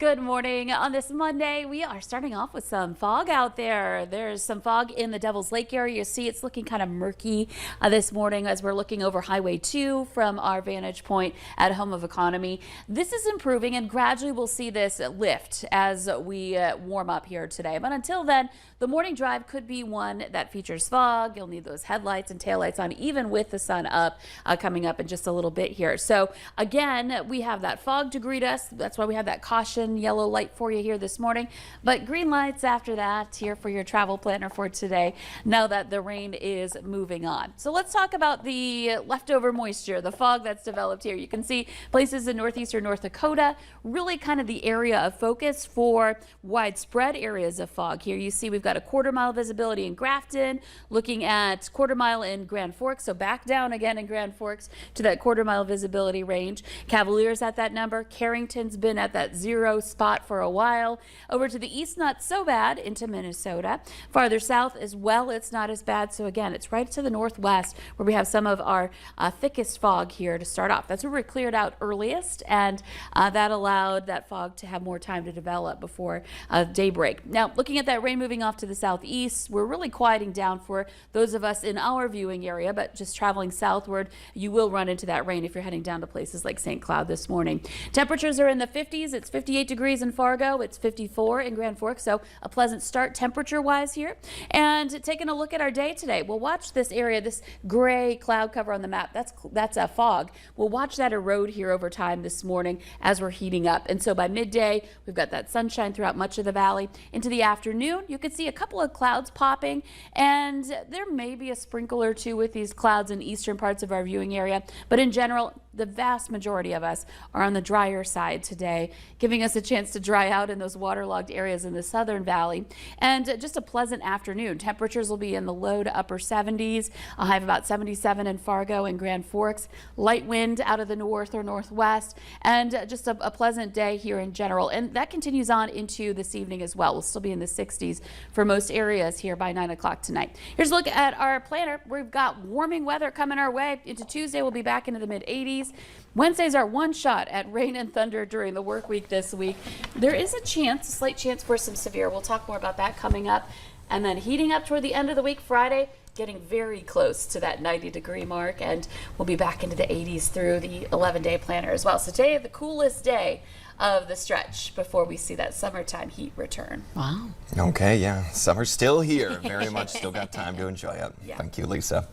Good morning. On this Monday, we are starting off with some fog out there. There's some fog in the Devil's Lake area. You see it's looking kind of murky this morning as we're looking over Highway 2 from our vantage point at Home of Economy. This is improving and gradually we'll see this lift as we warm up here today. But until then, the morning drive could be one that features fog. You'll need those headlights and taillights on even with the sun up coming up in just a little bit here. So again, we have that fog to greet us. That's why we have that caution yellow light for you here this morning, but green lights after that here for your travel planner for today now that the rain is moving on. So let's talk about the leftover moisture, the fog that's developed here. You can see places in northeastern North Dakota, really kind of the area of focus for widespread areas of fog here. You see we've got a quarter-mile visibility in Grafton, looking at quarter-mile in Grand Forks, so back down again in Grand Forks to that quarter-mile visibility range. Cavaliers at that number. Carrington's been at that 0 spot for a while. Over to the east, not so bad into Minnesota. Farther south as well, it's not as bad. So again, it's right to the northwest where we have some of our thickest fog here to start off. That's where we cleared out earliest, and that allowed that fog to have more time to develop before daybreak. Now, looking at that rain moving off to the southeast, we're really quieting down for those of us in our viewing area, but just traveling southward, you will run into that rain if you're heading down to places like St. Cloud this morning. Temperatures are in the 50s. It's 58 degrees in Fargo. It's 54 in Grand Forks, so a pleasant start temperature-wise here. And taking a look at our day today, we'll watch this area, this gray cloud cover on the map. That's a fog. We'll watch that erode here over time this morning as we're heating up. And so by midday, we've got that sunshine throughout much of the valley. Into the afternoon, you can see a couple of clouds popping, and there may be a sprinkle or two with these clouds in eastern parts of our viewing area. But in general, the vast majority of us are on the drier side today, giving us a chance to dry out in those waterlogged areas in the southern valley. And just a pleasant afternoon. Temperatures will be in the low to upper 70s. I'll have about 77 in Fargo and Grand Forks. Light wind out of the north or northwest, and just a pleasant day here in general. And that continues on into this evening as well. We'll still be in the 60s for most areas here by 9 o'clock tonight. Here's a look at our planner. We've got warming weather coming our way. Into Tuesday, we'll be back into the mid 80s. Wednesday's our one shot at rain and thunder during the work week this week. There is a slight chance for some severe. We'll talk more about that coming up. And then heating up toward the end of the week, Friday, getting very close to that 90-degree mark, and we'll be back into the 80s through the 11-day planner as well. So today, the coolest day of the stretch before we see that summertime heat return. Wow. Okay, yeah, summer's still here. Very much still got time to enjoy it. Yeah. Thank you, Lisa.